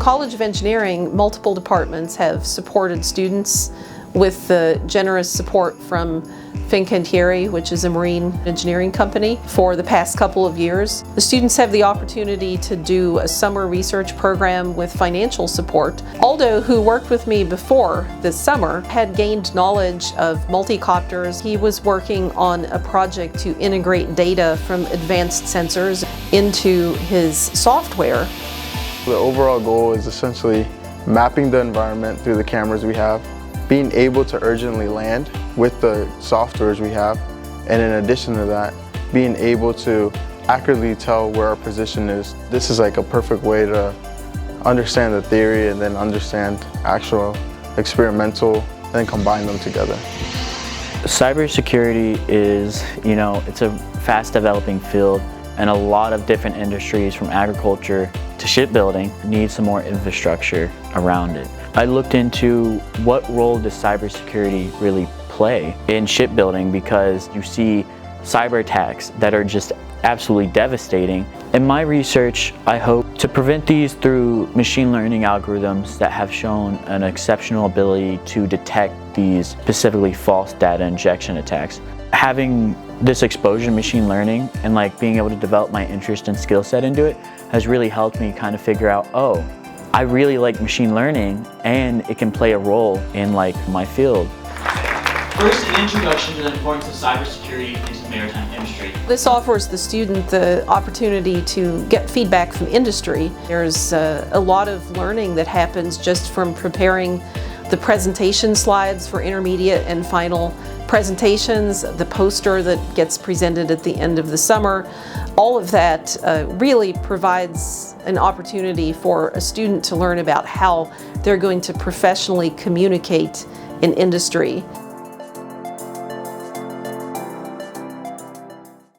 College of Engineering, multiple departments have supported students with the generous support from Fincantieri, which is a marine engineering company, for the past couple of years. The students have the opportunity to do a summer research program with financial support. Aldo, who worked with me before this summer, had gained knowledge of multicopters. He was working on a project to integrate data from advanced sensors into his software. The overall goal is essentially mapping the environment through the cameras we have, being able to urgently land with the softwares we have, and in addition to that, being able to accurately tell where our position is. This is like a perfect way to understand the theory and then understand actual experimental and then combine them together. Cybersecurity is, it's a fast developing field, and a lot of different industries from agriculture to shipbuilding need some more infrastructure around it. I looked into what role does cybersecurity really play in shipbuilding, because you see cyber attacks that are just absolutely devastating. In my research, I hope to prevent these through machine learning algorithms that have shown an exceptional ability to detect these specifically false data injection attacks. Having this exposure to machine learning and being able to develop my interest and skill set into it has really helped me kind of figure out, oh, I really like machine learning and it can play a role in my field. First, an introduction to the importance of cybersecurity into the maritime industry. This offers the student the opportunity to get feedback from industry. There's a lot of learning that happens just from preparing the presentation slides for intermediate and final presentations, the poster that gets presented at the end of the summer. All of that really provides an opportunity for a student to learn about how they're going to professionally communicate in industry.